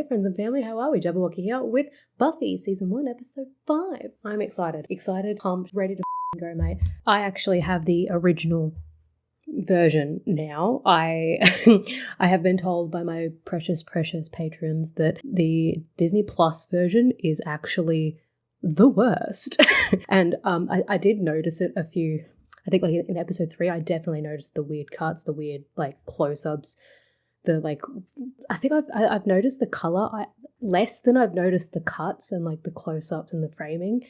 friends and family, how are we? Jabberwocky here with Buffy Season 1, Episode 5. I'm excited, pumped, ready to go, mate. I actually have the original version now. I have been told by my precious patrons that the Disney Plus version is actually the worst. And I did notice it I think like in episode 3, I definitely noticed the weird cuts, the weird like close-ups, I think I've noticed the color less than I've noticed the cuts and like the close-ups and the framing,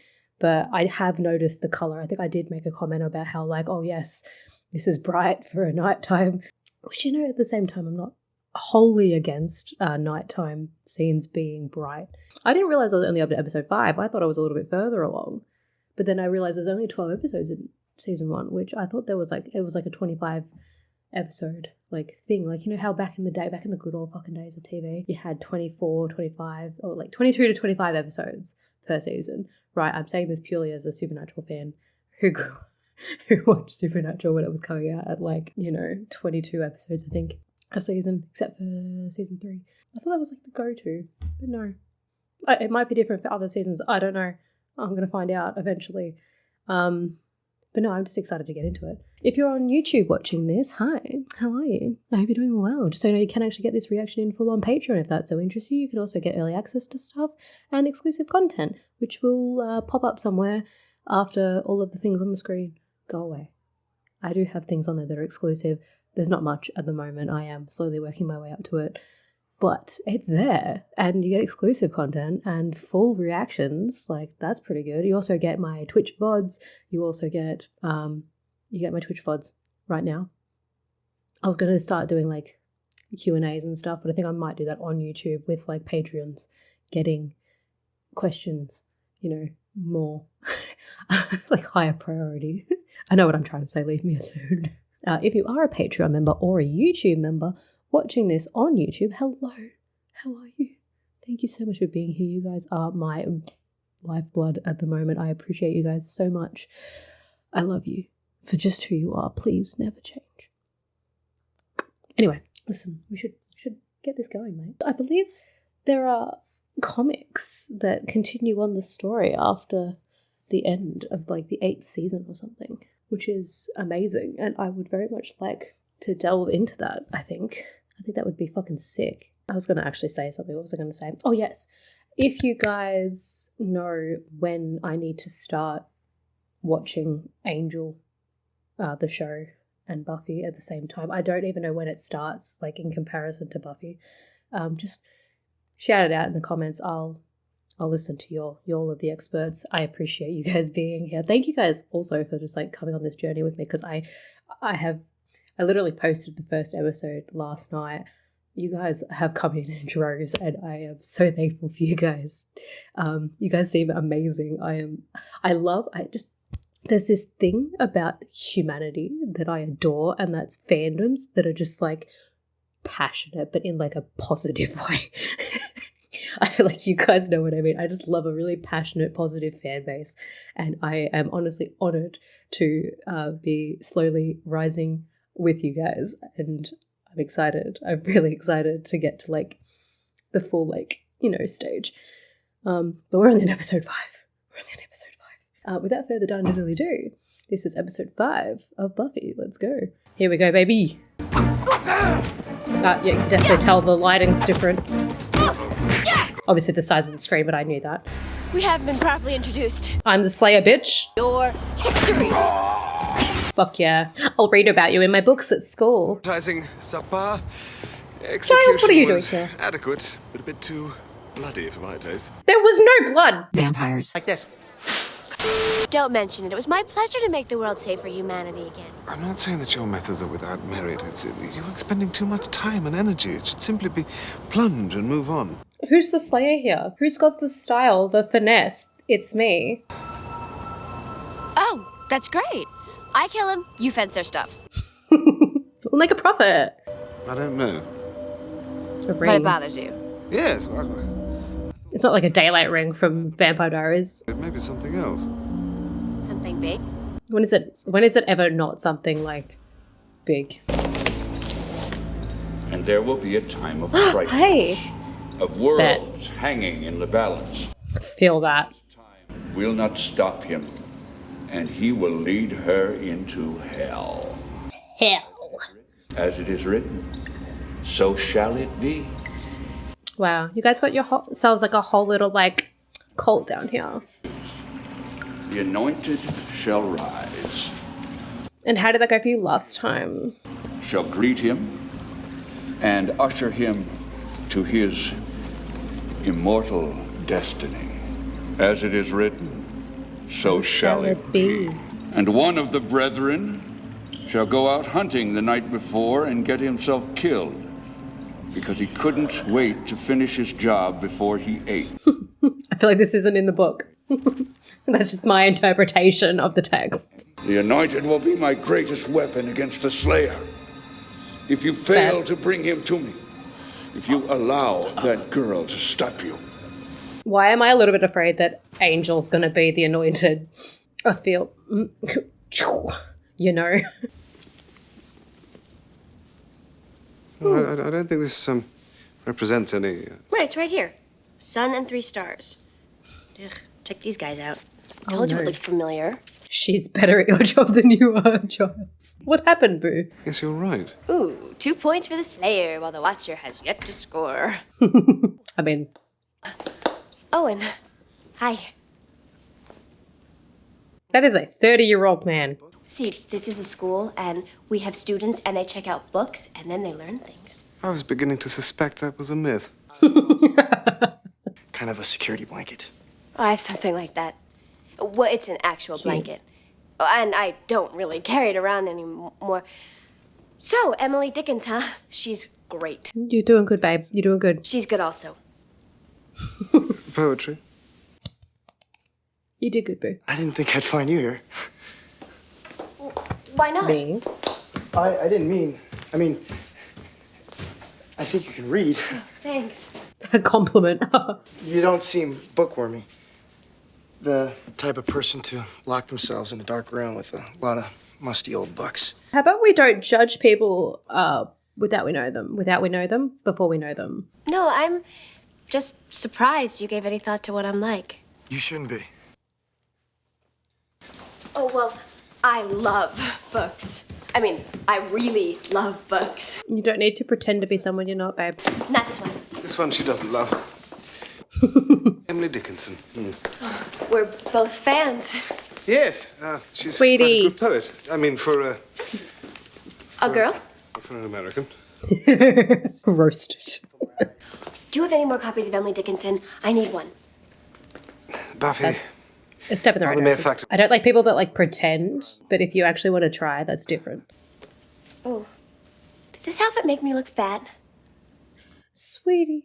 but I have noticed the color. I think I did make a comment about how like, oh yes, this is bright for a nighttime, which, you know, at the same time, I'm not wholly against nighttime scenes being bright. I didn't realize I was only up to episode 5. I thought I was a little bit further along, but then I realized there's only 12 episodes in season 1, which I thought it was like a 25 episode like thing, like, you know how back in the good old fucking days of TV, you had 24, 25 or like 22 to 25 episodes per season, right? I'm saying this purely as a Supernatural fan who watched Supernatural when it was coming out at like, you know, 22 episodes I think a season, except for season 3. I thought that was like the go-to, but no, it might be different for other seasons. I don't know. I'm gonna find out eventually. But no, I'm just excited to get into it. If you're on YouTube watching this, hi, how are you? I hope you're doing well. Just so you know, you can actually get this reaction in full on Patreon if that so interests you. You can also get early access to stuff and exclusive content, which will pop up somewhere after all of the things on the screen go away. I do have things on there that are exclusive. There's not much at the moment. I am slowly working my way up to it. But it's there, and you get exclusive content and full reactions. Like, that's pretty good. You also get my Twitch VODs. You also get my Twitch VODs right now. I was going to start doing like Q&As and stuff, but I think I might do that on YouTube with like Patreons getting questions, you know, more like higher priority. I know what I'm trying to say. Leave me alone. If you are a Patreon member or a YouTube member watching this on YouTube, hello, how are you? Thank you so much for being here. You guys are my lifeblood at the moment. I appreciate you guys so much. I love you for just who you are. Please never change. Anyway, listen, we should get this going, mate. I believe there are comics that continue on the story after the end of like the 8th season or something, which is amazing, and I would very much like to delve into that. I think that would be fucking sick. I was going to actually say something. What was I going to say? Oh, yes. If you guys know when I need to start watching Angel, the show, and Buffy at the same time, I don't even know when it starts, like in comparison to Buffy. Just shout it out in the comments. I'll listen to y'all of the experts. I appreciate you guys being here. Thank you guys also for just like coming on this journey with me, because I literally posted the first episode last night. You guys have come in droves, and I am so thankful for you guys. You guys seem amazing. There's this thing about humanity that I adore, and that's fandoms that are just like passionate, but in like a positive way. I feel like you guys know what I mean. I just love a really passionate, positive fan base, and I am honestly honored to be slowly rising with you guys, and I'm excited. I'm really excited to get to like the full like, you know, stage. But we're only in episode 5. Without further ado, this is episode 5 of Buffy. Let's go. Here we go, baby. Yeah, you can definitely tell the lighting's different. Obviously the size of the screen, but I knew that. We haven't been properly introduced. I'm the Slayer, bitch. Your history. Fuck yeah. I'll read about you in my books at school. Advertising subpar. Giles, what are you doing here? Adequate, but a bit too bloody for my taste. There was no blood. Vampires. Like this. Don't mention it. It was my pleasure to make the world safe for humanity again. I'm not saying that your methods are without merit. You're expending too much time and energy. It should simply be plunge and move on. Who's the Slayer here? Who's got the style, the finesse? It's me. Oh, that's great. I kill him, you fence their stuff. We'll make a profit. I don't know. A ring. But it bothers you. Yes, It's not like a daylight ring from Vampire Diaries. it may be something else. Something big? When is it ever not something like big? And there will be a time of crisis. Hey, of worlds hanging in the balance. Feel that. Will not stop him, and he will lead her into hell. Hell. As it is written, so shall it be. Wow, you guys got yourselves like a whole little like cult down here. The anointed shall rise, And how did that go for you last time? shall greet him, and usher him to his immortal destiny. As it is written, so shall it be. And one of the brethren shall go out hunting the night before and get himself killed, because he couldn't wait to finish his job before he ate. I feel like this isn't in the book. That's just my interpretation of the text. The anointed will be my greatest weapon against the slayer. If you fail to bring him to me, if you allow that girl to stop you. Why am I a little bit afraid that Angel's going to be the anointed? I feel, you know. I don't think this represents any... Wait, it's right here. Sun and 3 stars. Ugh, check these guys out. Told you it looked familiar. She's better at your job than you are, Giles. What happened, Boo? Yes, you're right. Ooh, 2 points for the Slayer, while the Watcher has yet to score. I mean... Owen, hi. That is a 30-year-old man. See, this is a school, and we have students, and they check out books, and then they learn things. I was beginning to suspect that was a myth. Kind of a security blanket. Oh, I have something like that. Well, it's an actual blanket. Oh, and I don't really carry it around anymore. So, Emily Dickens, huh? She's great. You're doing good, babe. You're doing good. She's good also. Poetry. You did good, Boo. I didn't think I'd find you here. Why not? Me? I didn't mean... I mean... I think you can read. Thanks. A compliment. You don't seem bookwormy. The type of person to lock themselves in a dark room with a lot of musty old books. How about we don't judge people without we know them, before we know them? No, I'm just surprised you gave any thought to what I'm like. You shouldn't be. Oh, well, I love books. I mean, I really love books. You don't need to pretend to be someone you're not, babe. Not this one. This one she doesn't love. Emily Dickinson. We're both fans. Yes, she's Sweetie. quite a good poet. I mean, for A girl? an American. Roasted. Do you have any more copies of Emily Dickinson? I need one. Buffy. That's a step in the right the mere direction. fact. I don't like people that like pretend, but if you actually want to try, that's different. Oh. Does this outfit make me look fat? Sweetie.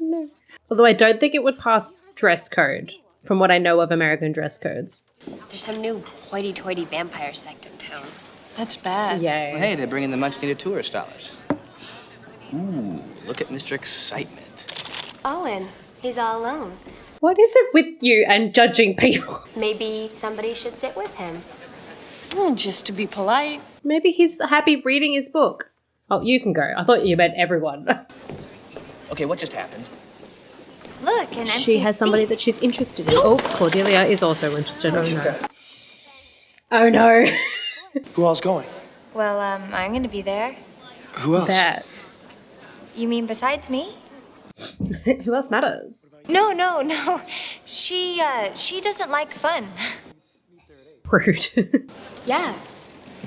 No. Although I don't think it would pass dress code, from what I know of American dress codes. There's some new hoity-toity vampire sect in town. That's bad. Yay. Well, hey, they're bringing the much-needed tourist dollars. Ooh, look at Mr. Excitement. Owen, he's all alone. What is it with you and judging people? Maybe somebody should sit with him. Just to be polite. Maybe he's happy reading his book. Oh, you can go. I thought you meant everyone. Okay, what just happened? Look, an empty She has somebody that she's interested in. Oh, Cordelia is also interested. Oh no. Oh no. Who else going? Well, I'm gonna be there. Who else? That. You mean besides me? Who else matters? No. She doesn't like fun. Rude. Yeah.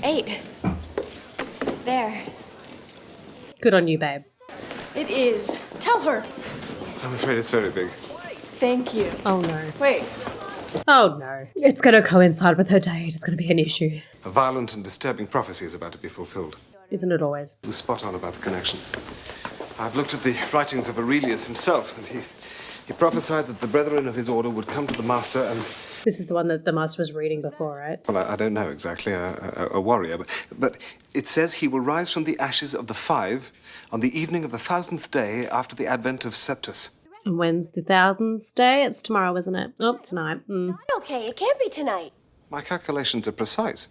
8. There. Good on you, babe. It is. Tell her. I'm afraid it's very big. Thank you. Oh no. Wait. Oh no. It's going to coincide with her date. It's going to be an issue. A violent and disturbing prophecy is about to be fulfilled. Isn't it always? He was spot on about the connection. I've looked at the writings of Aurelius himself, and he prophesied that the brethren of his order would come to the master and... This is the one that the master was reading before, right? Well, I don't know exactly, a warrior, but it says he will rise from the ashes of the 5 on the evening of the 1000th day after the advent of Septus. And when's the 1000th day? It's tomorrow, isn't it? Oh, tonight. Okay, it can't be tonight. My calculations are precise.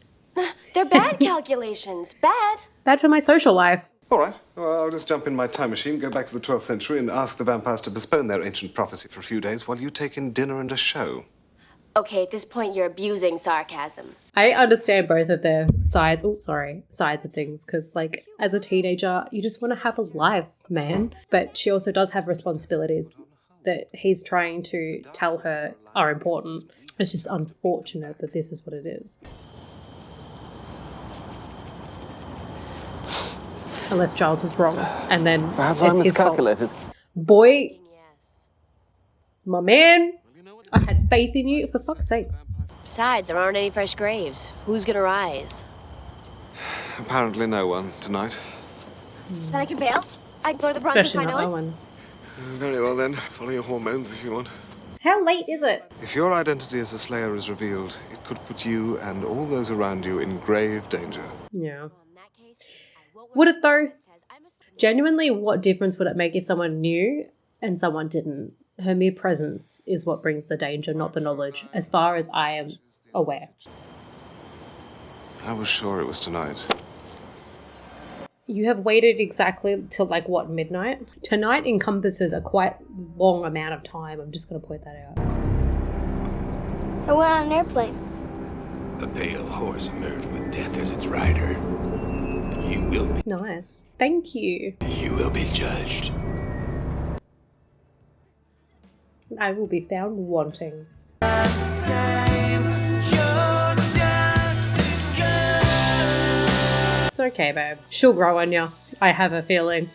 They're bad calculations. Bad. Bad for my social life. All right. Well, I'll just jump in my time machine, go back to the 12th century, and ask the vampires to postpone their ancient prophecy for a few days while you take in dinner and a show. Okay, at this point, you're abusing sarcasm. I understand both of their sides. Oh, sorry, sides of things. Because, like, as a teenager, you just want to have a life, man. But she also does have responsibilities that he's trying to tell her are important. It's just unfortunate that this is what it is. Unless Giles was wrong, and then Perhaps it's I his fault. miscalculated. Boy, my man, I had faith in you, for fuck's sake. Besides, there aren't any fresh graves. Who's gonna rise? Apparently no one tonight. Then I can bail? I can go to the Bronx and Especially find not Owen? Owen. Very well then. Follow your hormones if you want. How late is it? If your identity as the Slayer is revealed, it could put you and all those around you in grave danger. Yeah. Would it though? Genuinely, what difference would it make if someone knew and someone didn't? Her mere presence is what brings the danger, not the knowledge, as far as I am aware. I was sure it was tonight. You have waited exactly till like what, midnight? Tonight encompasses a quite long amount of time. I'm just going to point that out. I went on an airplane. A pale horse emerged with death as its rider. You will be. Nice. Thank you. You will be judged. I will be found wanting. It's okay, babe. She'll grow on you. I have a feeling.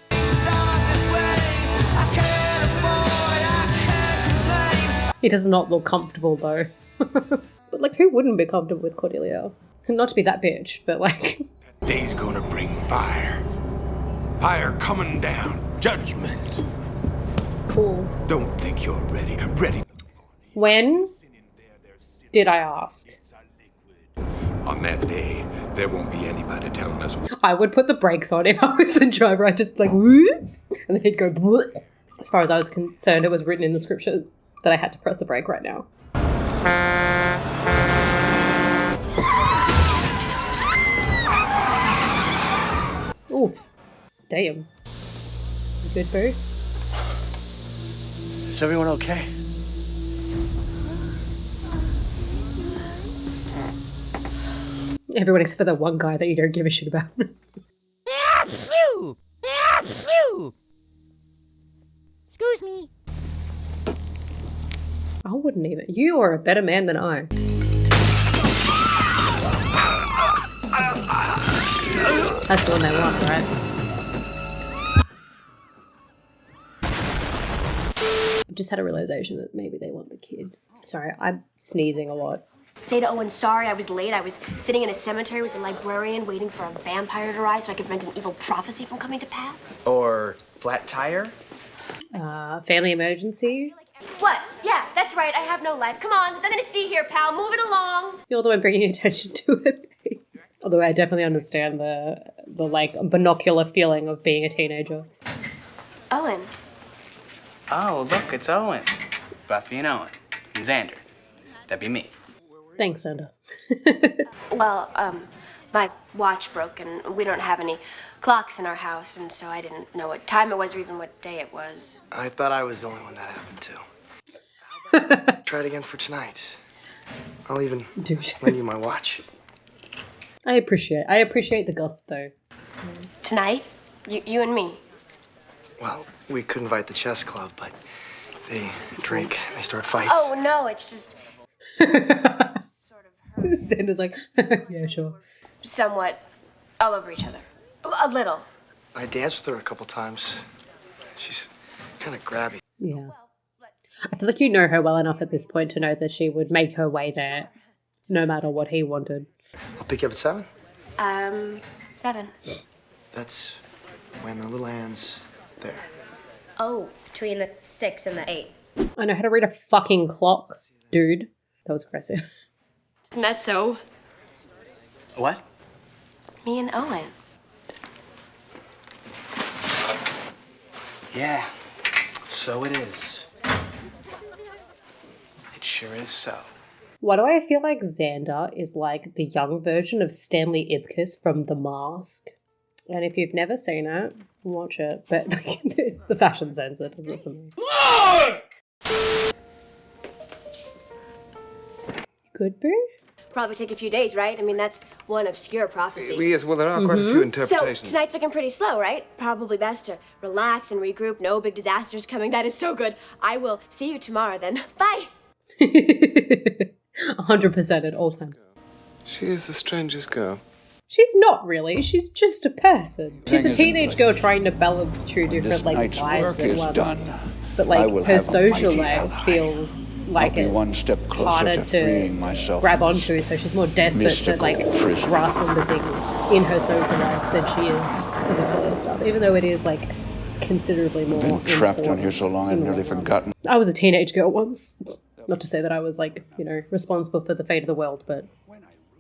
He does not look comfortable, though. But, like, who wouldn't be comfortable with Cordelia? Not to be that bitch, but, like... Day's gonna bring fire. Fire coming down. Judgment. Cool. Don't think you're ready. Ready. When did I ask? On that day, there won't be anybody telling us. I would put the brakes on if I was the driver. I'd just be like, whoop, and then he'd go, whoop. As far as I was concerned, it was written in the scriptures that I had to press the brake right now. Oof. Damn. You good, boo? Is everyone okay? Everyone except for the one guy that you don't give a shit about. Excuse me. I wouldn't even. You are a better man than I. That's the one they want, right? I just had a realization that maybe they want the kid. Sorry, I'm sneezing a lot. Say to Owen, sorry, I was late. I was sitting in a cemetery with a librarian waiting for a vampire to rise so I could prevent an evil prophecy from coming to pass. Or flat tire? Family emergency. What? Yeah, that's right. I have no life. Come on, there's nothing to see here, pal. Move it along. You're the one bringing attention to it, babe. Although I definitely understand the like binocular feeling of being a teenager. Owen. Oh, look, it's Owen. Buffy and Owen. And Xander. That'd be me. Thanks, Sandra. Well, my watch broke and we don't have any clocks in our house, and so I didn't know what time it was or even what day it was. I thought I was the only one that happened to. Try it again for tonight. I'll even lend you my watch. I appreciate the gusto. Tonight? You and me? Well, we could invite the chess club, but they drink and they start fights. Oh, no, it's just Xander's like, yeah, sure. somewhat all over each other. A little. I danced with her a couple times. She's kind of grabby. Yeah. I feel like you know her well enough at this point to know that she would make her way there no matter what he wanted. I'll pick you up at 7. 7. That's when the little hand's there. Oh, between the 6 and the 8. I know how to read a fucking clock, dude. That was aggressive. Isn't that so? What? Me and Owen. Yeah, so it is. It sure is so. Why do I feel like Xander is like the young version of Stanley Ipkiss from The Mask? And if you've never seen it, watch it. But it's the fashion sense that does it for me. Good, Boo? Probably take a few days, right? I mean, that's one obscure prophecy. Yes, well, there are quite a few So interpretations. tonight's looking pretty slow, right? Probably best to relax and regroup. No big disasters coming. That is so good. I will see you tomorrow then. Bye. 100% at all times. She is the strangest girl. She's not really. She's just a person. She's a Thing is, teenage girl trying to balance two When this different like night's lives work at is once. done, But I like will her have a social mighty life ally. feels like I'll be it's one step closer harder to freeing myself grab from this onto, so she's more desperate to mystical like prison. grasp onto things in her social life than she is for the silly stuff. Even though it is like considerably more. Been trapped on important here so long I've in the nearly long run. forgotten. I was a teenage girl once. Not to say that I was like, you know, responsible for the fate of the world, but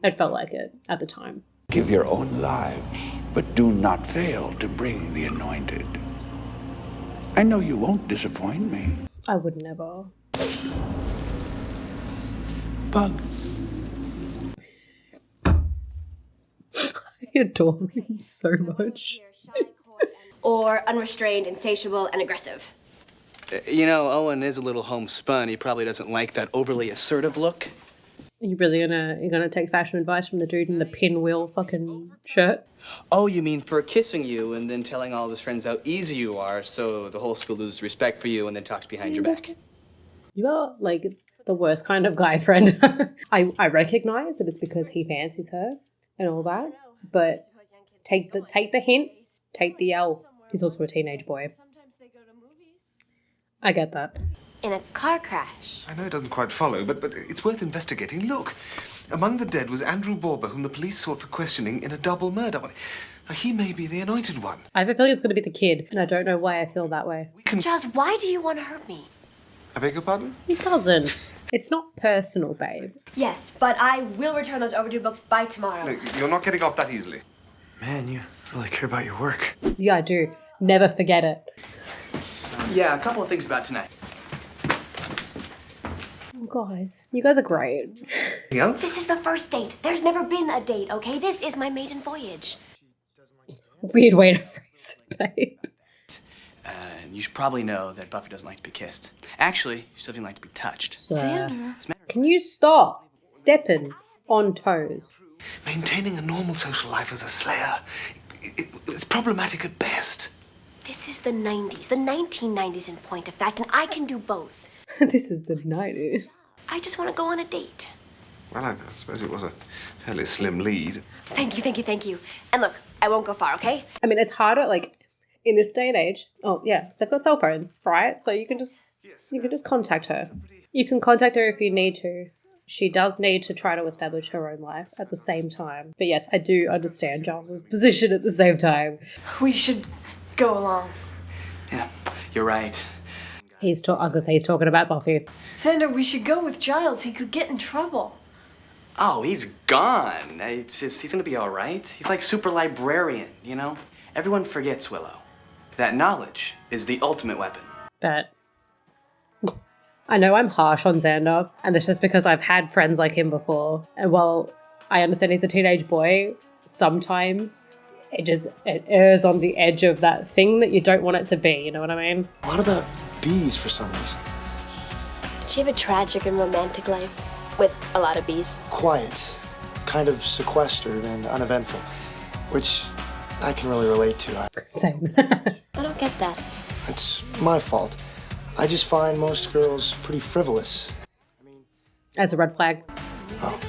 it felt like it at the time. Give your own lives, but do not fail to bring the anointed. I know you won't disappoint me. I would never. Bug. I adore him so much. Or unrestrained, insatiable, and aggressive. You know, Owen is a little homespun. He probably doesn't like that overly assertive look. Are you really gonna take fashion advice from the dude in the pinwheel fucking shirt? Oh, you mean for kissing you and then telling all of his friends how easy you are so the whole school loses respect for you and then talks behind your back? You are like the worst kind of guy friend. I recognize that it's because he fancies her and all that, but take the hint, take the L. He's also a teenage boy. I get that. In a car crash. I know it doesn't quite follow, but it's worth investigating. Look, among the dead was Andrew Borber, whom the police sought for questioning in a double murder. Well, he may be the anointed one. I have a feeling it's going to be the kid, and I don't know why I feel that way. Giles, why do you want to hurt me? I beg your pardon? He doesn't. It's not personal, babe. Yes, but I will return those overdue books by tomorrow. No, you're not getting off that easily. Man, you really care about your work. Yeah, I do. Never forget it. Yeah, a couple of things about tonight. Oh, guys, you guys are great. Anything else? This is the first date. There's never been a date, okay? This is my maiden voyage. Weird way to phrase it, babe. And you should probably know that Buffy doesn't like to be kissed. Actually, she doesn't even like to be touched. Sir, can you stop stepping on toes? Maintaining a normal social life as a slayer, it's problematic at best. This is the 90s, the 1990s in point of fact, and I can do both. This is the 90s. I just want to go on a date. Well, I suppose it was a fairly slim lead. Thank you, thank you, thank you. And look, I won't go far, okay? I mean, it's harder, like, in this day and age. Oh, yeah, they've got cell phones, right? So you can just contact her. You can contact her if you need to. She does need to try to establish her own life at the same time. But yes, I do understand Giles's position at the same time. We should go along. Yeah, you're right. I was going to say he's talking about Buffy. Xander, we should go with Giles. He could get in trouble. Oh, he's gone. He's gonna be all right. He's like super librarian, you know? Everyone forgets, Willow, that knowledge is the ultimate weapon. But I know I'm harsh on Xander, and it's just because I've had friends like him before. And while I understand he's a teenage boy, sometimes it errs on the edge of that thing that you don't want it to be, you know what I mean? What about bees for some reason? Did she have a tragic and romantic life? With a lot of bees? Quiet, kind of sequestered and uneventful, which I can really relate to. Same. I don't get that. It's my fault. I just find most girls pretty frivolous. That's a red flag. Oh.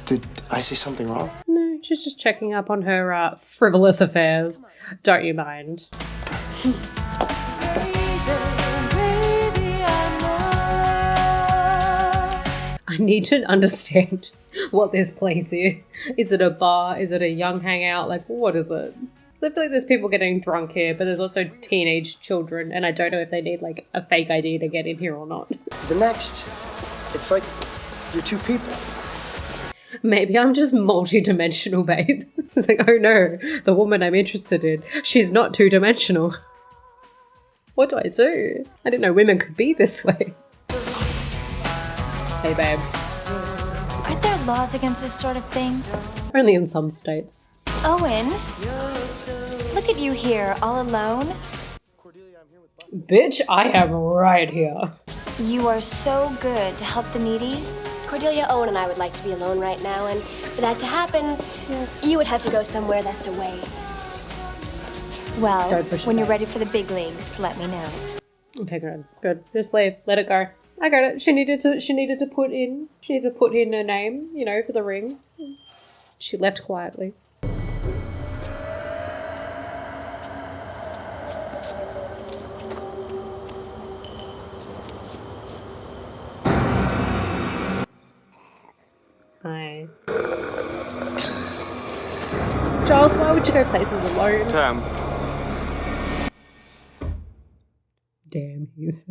Did I say something wrong? No, she's just checking up on her frivolous affairs. Don't you mind? I need to understand what this place is. Is it a bar? Is it a young hangout? Like, what is it? I feel like there's people getting drunk here, but there's also teenage children, and I don't know if they need, like, a fake ID to get in here or not. The next, it's like you're two people. Maybe I'm just multi-dimensional, babe. It's like, oh no, the woman I'm interested in, she's not two-dimensional. What do I do? I didn't know women could be this way. Hey, babe. Aren't there laws against this sort of thing? Only in some states. Owen, Look at you here, all alone. Bitch, I am right here. You are so good to help the needy. Cordelia, Owen, and I would like to be alone right now, and for that to happen, you would have to go somewhere that's away. Well, Don't push it when you're back. ready for the big leagues, let me know. Okay, good. Good. Just leave. Let it go. I got it. She needed to put in her name, you know, for the ring. She left quietly. Hi. Giles, why would you go places alone? Damn, he's...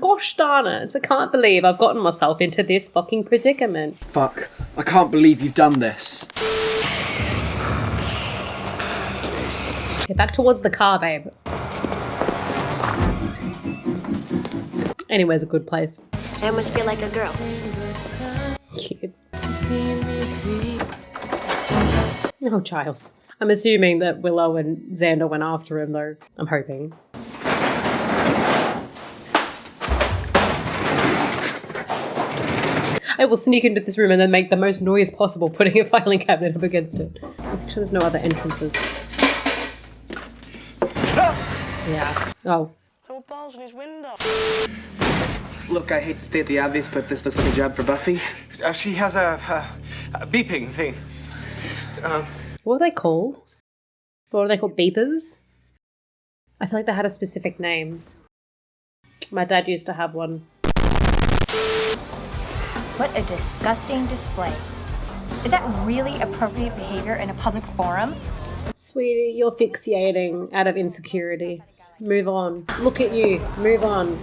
Gosh darn it, I can't believe I've gotten myself into this fucking predicament. Fuck. I can't believe you've done this. Okay, back towards the car, babe. Anywhere's a good place. I must be like a girl. Cute. Oh, Giles. I'm assuming that Willow and Xander went after him, though. I'm hoping. I will sneak into this room and then make the most noise possible, putting a filing cabinet up against it. Make sure there's no other entrances. Yeah. Oh. balls in his window. Look, I hate to state the obvious, but this looks like a job for Buffy. She has a beeping thing. What are they called? What are they called? Beepers? I feel like they had a specific name. My dad used to have one. What a disgusting display. Is that really appropriate behavior in a public forum? Sweetie, you're fixating out of insecurity. Move on. Look at you. Move on.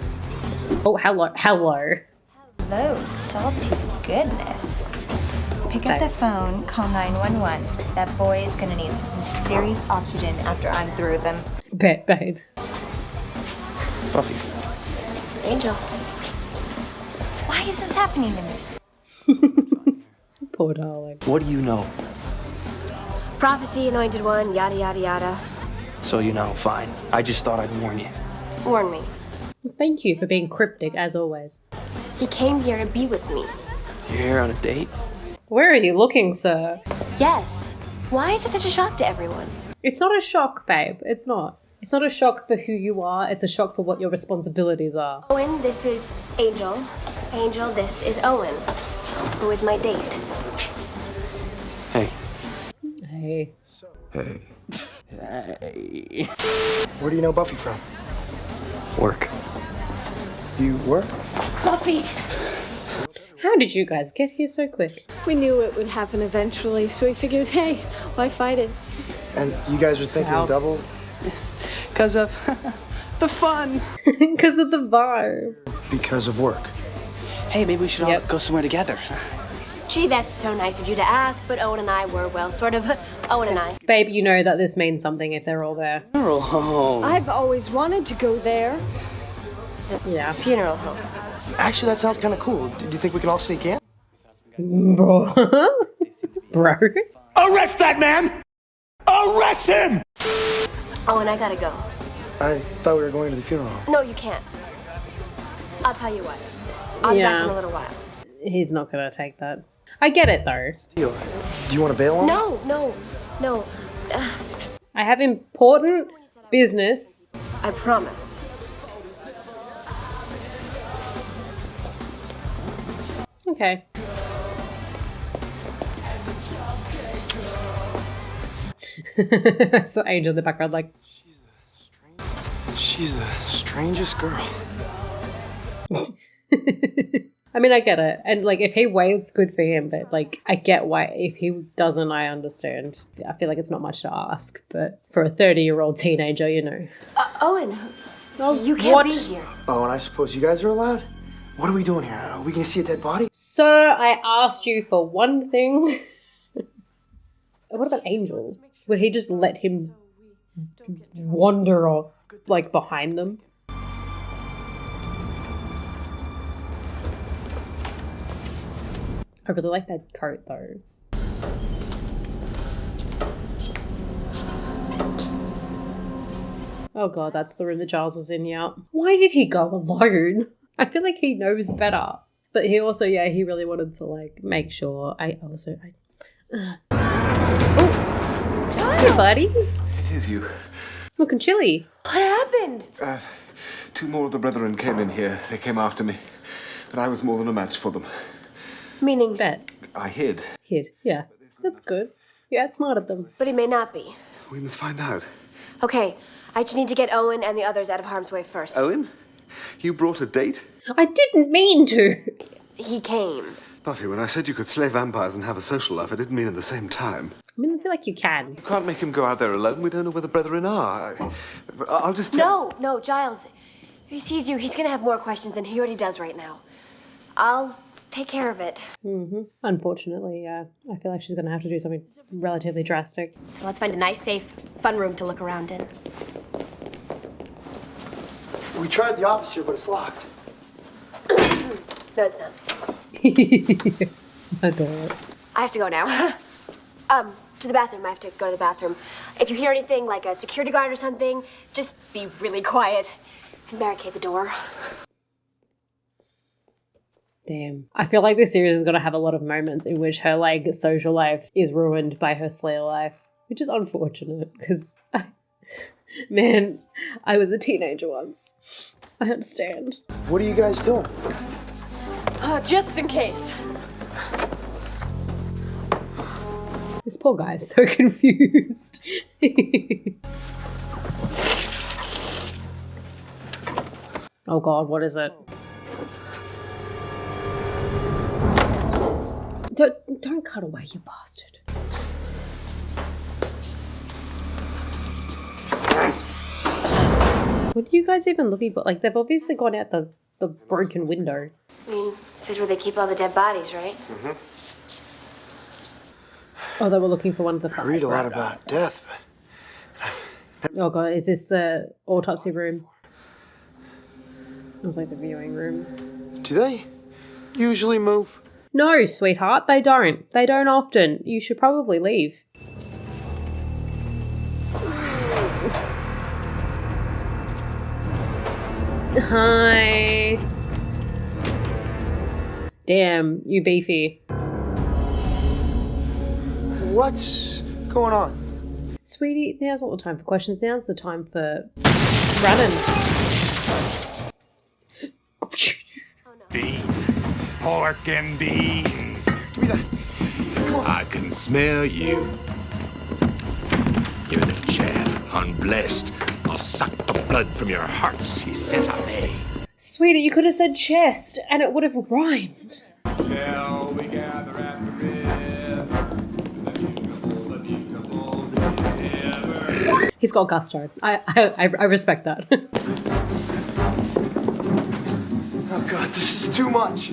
Oh, hello. Hello. Hello, salty goodness. Pick up the phone, call 911. That boy is gonna need some serious oxygen after I'm through with him. Bet, babe. Buffy. Angel. Why is this happening to me? Poor darling. What do you know? Prophecy, anointed one, yada, yada, yada. So you know, fine. I just thought I'd warn you. Warn me. Thank you for being cryptic, as always. He came here to be with me. You're here on a date? Where are you looking, sir? Yes. Why is it such a shock to everyone? It's not a shock, babe. It's not. It's not a shock for who you are. It's a shock for what your responsibilities are. Owen, this is Angel. Angel, this is Owen, who is my date. Hey. Hey. Hey. Hey. Where do you know Buffy from? Work. You work? Buffy! How did you guys get here so quick? We knew it would happen eventually, so we figured, hey, why fight it? And you guys are thinking Wow. double? Because of the fun. Because of the vibe. Because of work. Hey, maybe we should all go somewhere together. Gee, that's so nice of you to ask, but Owen and I were, well, sort of, Owen and I. Babe, you know that this means something if they're all there. Funeral home. I've always wanted to go there. Yeah. Funeral home. Actually, that sounds kind of cool. Do you think we can all sneak in? Bro. Bro. Arrest that man! Arrest him! Owen, I gotta go. I thought we were going to the funeral. No, you can't. I'll tell you what. I'll be back in Yeah. a little while. He's not gonna take that. I get it though. Deal. Do you want to bail on me? No. I have important business. I promise. Okay. So Angel in the background, like, She's the strangest girl. I mean, I get it. And like, if he waits, good for him. But like, I get why. If he doesn't, I understand. I feel like it's not much to ask. But for a 30-year-old teenager, you know. Owen, Oh, you can't what? be here. Oh, and I suppose you guys are allowed? What are we doing here? Are we going to see a dead body? Sir, I asked you for one thing. What about Angel? Would he just let him wander off, like, behind them? I really like that coat, though. Oh god, that's the room that Giles was in, yeah. Why did he go alone? I feel like he knows better. But he also, yeah, he really wanted to, like, make sure. Oh! Hey, buddy. It is you. Looking chilly. What happened? Two more of the brethren came in here. They came after me. But I was more than a match for them. Meaning? Bet. I hid. Hid, yeah. That's good. You outsmarted them. But he may not be. We must find out. Okay, I just need to get Owen and the others out of harm's way first. Owen? You brought a date? I didn't mean to. He came. Buffy, when I said you could slay vampires and have a social life, I didn't mean at the same time. I mean, I feel like you can. You can't make him go out there alone. We don't know where the brethren are. I'll just tell... No, Giles. If he sees you, he's gonna have more questions than he already does right now. I'll take care of it. Mm-hmm. Unfortunately, yeah. I feel like she's going to have to do something relatively drastic. So let's find a nice, safe, fun room to look around in. We tried the office here, but it's locked. No, it's not. Adore it. I have to go now. To the bathroom. I have to go to the bathroom. If you hear anything like a security guard or something, just be really quiet and barricade the door. Damn. I feel like this series is going to have a lot of moments in which her, like, social life is ruined by her Slayer life, which is unfortunate because, man, I was a teenager once. I understand. What are you guys doing? Just in case. This poor guy is so confused. Oh god, what is it? Don't cut away, you bastard. What are you guys even looking for? Like, they've obviously gone out the broken window. I mean, this is where they keep all the dead bodies, right? Mm-hmm. Oh, they were looking for one of the... I read a lot about death, but... Oh god, is this the autopsy room? It was like the viewing room. Do they usually move? No, sweetheart, they don't. They don't often. You should probably leave. Hi. Damn, you beefy. What's going on? Sweetie, now's not the time for questions. Now's the time for running. Beans. Pork and beans. Give me that. Come on. I can smell you. You're the chaff, unblessed. I'll suck the blood from your hearts, he says I may. Sweetie, you could have said chest and it would have rhymed. Shall we gather at the river? The beautiful river. He's got gusto. I respect that. Oh god, this is too much.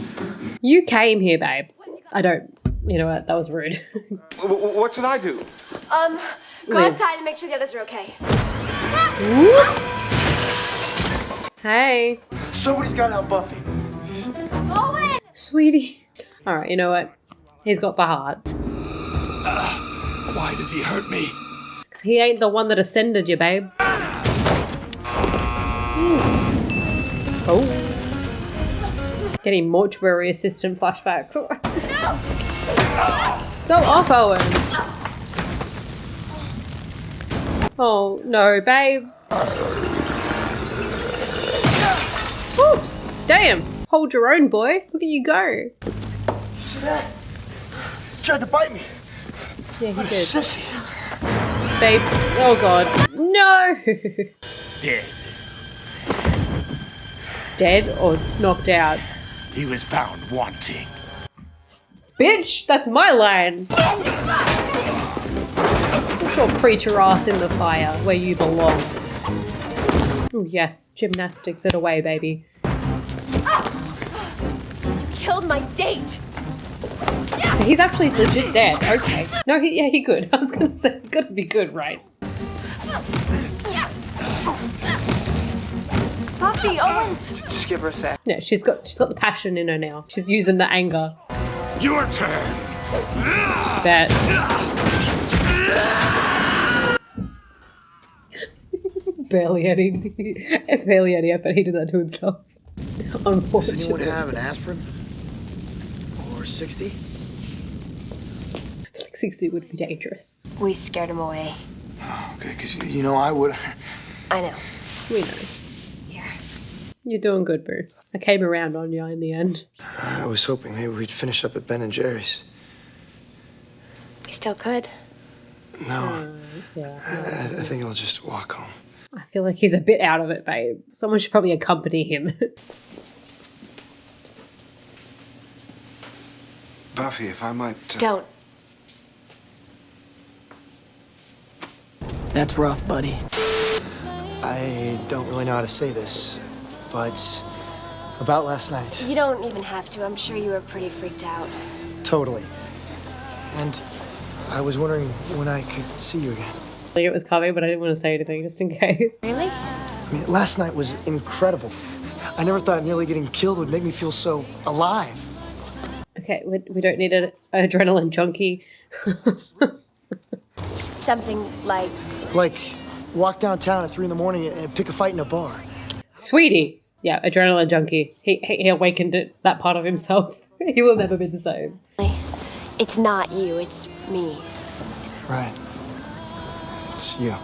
You came here, babe. I don't. You know what? That was rude. What should I do? Go outside and make sure the others are okay. Hey. Somebody's got to help Buffy. Owen! Sweetie. Alright, you know what? He's got the heart. Why does he hurt me? Because he ain't the one that ascended you, babe. Oh. Getting mortuary assistant flashbacks. No! Go off, Owen. Oh, no, babe. Woo. Damn. Hold your own, boy. Look at you go. You see that? He tried to bite me. Yeah, he What a did. sissy. Babe. Oh, God. No. Dead. Dead or knocked out? He was found wanting. Bitch, that's my line. Put your preacher ass in the fire where you belong. Oh, yes. Gymnastics it away, baby. Killed my date! So he's actually legit dead. Okay. No, he good. I was going to say, he got to be good, right? Buffy, Owens! Just give her a sec. Yeah, she's got the passion in her now. She's using the anger. Your turn. That. barely any effort. He did that to himself. Unfortunately. Does anyone have an aspirin? Or 60? 60 would be dangerous. We scared him away. Okay, because you know I would. I know. We know. Here. You're doing good, boo. I came around on you in the end. I was hoping maybe we'd finish up at Ben and Jerry's. We still could. No. Yeah. I think I'll just walk home. I feel like he's a bit out of it, babe. Someone should probably accompany him. Buffy, if I might... Don't. That's rough, buddy. I don't really know how to say this, but about last night. You don't even have to. I'm sure you were pretty freaked out. Totally. And I was wondering when I could see you again. Like it was coming, but I didn't want to say anything just in case. Really? I mean, last night was incredible. I never thought nearly getting killed would make me feel so alive. Okay, we don't need an adrenaline junkie. Something like... Like, walk downtown at 3 in the morning and pick a fight in a bar. Sweetie. Yeah, adrenaline junkie. He awakened that part of himself. He will never be the same. It's not you, it's me. Right. It's you.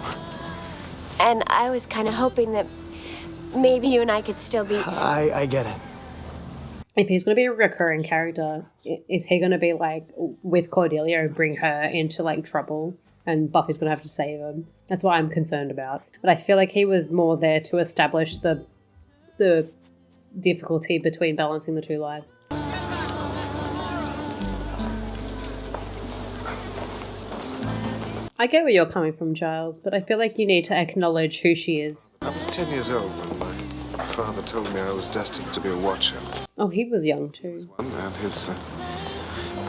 And I was kind of hoping that maybe you and I could still be... I get it. If he's going to be a recurring character, is he going to be, like, with Cordelia and bring her into, like, trouble? And Buffy's going to have to save him. That's what I'm concerned about. But I feel like he was more there to establish the difficulty between balancing the two lives. I get where you're coming from, Giles, but I feel like you need to acknowledge who she is. I was 10 years old when my father told me I was destined to be a watcher. Oh, he was young too. And his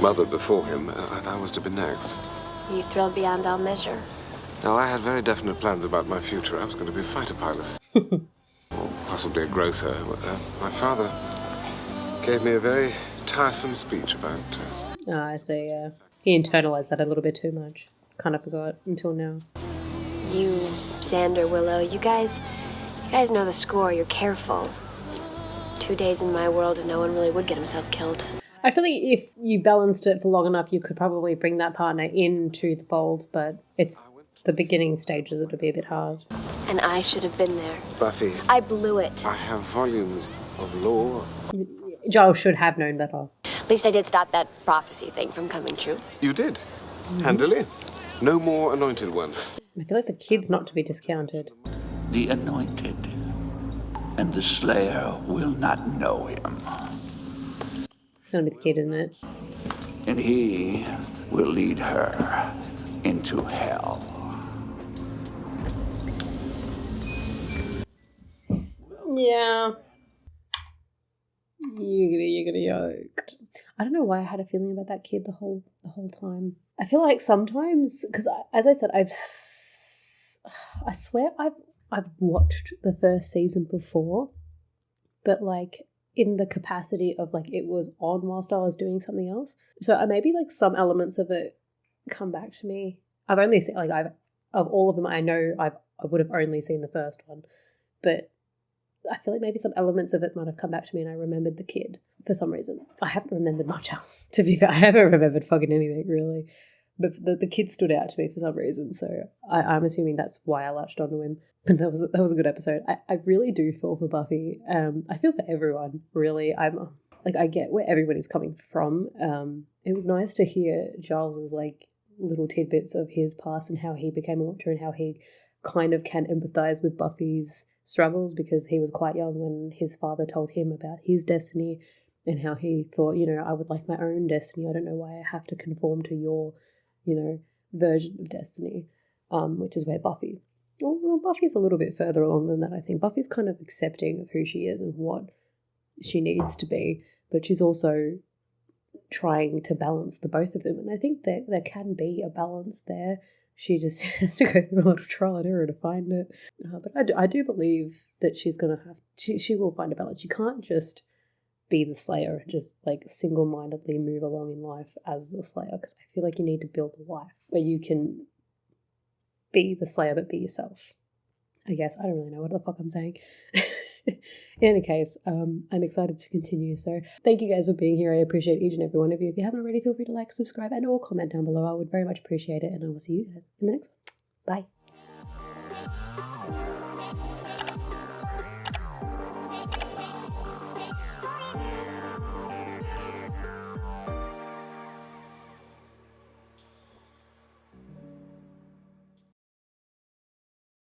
mother before him, and I was to be next. You thrilled beyond all measure. Now, I had very definite plans about my future. I was going to be a fighter pilot. Or possibly a grocer. My father gave me a very tiresome speech about... I see, yeah. He internalized that a little bit too much. Kind of forgot until now. You, Xander, Willow, you guys know the score. You're careful. 2 days in my world and no one really would get himself killed. I feel like if you balanced it for long enough, you could probably bring that partner into the fold, but it's the beginning stages that would be a bit hard. And I should have been there. Buffy. I blew it. I have volumes of lore. Giles should have known better. At least I did stop that prophecy thing from coming true. You did. Handily. No more anointed one. I feel like the kid's not to be discounted. The anointed and the slayer will not know him. It's gonna be the kid, isn't it? And he will lead her into hell. Yeah. You're gonna yoke. I don't know why I had a feeling about that kid the whole time. I feel like sometimes, because as I said, I swear I've watched the first season before, but like in the capacity of like it was on whilst I was doing something else. So maybe like some elements of it come back to me. I've only seen of all of them I know I would have only seen the first one, but I feel like maybe some elements of it might have come back to me and I remembered the kid for some reason. I haven't remembered much else, to be fair. I haven't remembered fucking anything, really. But the kid stood out to me for some reason, so I'm assuming that's why I latched onto him. But that was a good episode. I really do feel for Buffy. I feel for everyone, really. I get where everybody's coming from. It was nice to hear Giles's like little tidbits of his past and how he became a watcher and how he kind of can empathize with Buffy's struggles, because he was quite young when his father told him about his destiny and how he thought, I would like my own destiny. I don't know why I have to conform to your, version of destiny, which is where Buffy's a little bit further along than that, I think. Buffy's kind of accepting of who she is and what she needs to be, but she's also trying to balance the both of them. And I think that there can be a balance there. She just has to go through a lot of trial and error to find it. But I do believe that she's going to she will find a balance. She can't just be the Slayer and just like single-mindedly move along in life as the Slayer, because I feel like you need to build a life where you can be the Slayer but be yourself. I guess. I don't really know what the fuck I'm saying. In any case, I'm excited to continue. So thank you guys for being here. I appreciate each and every one of you. If you haven't already, feel free to like, subscribe, and or comment down below. I would very much appreciate it. And I will see you guys in the next one. Bye.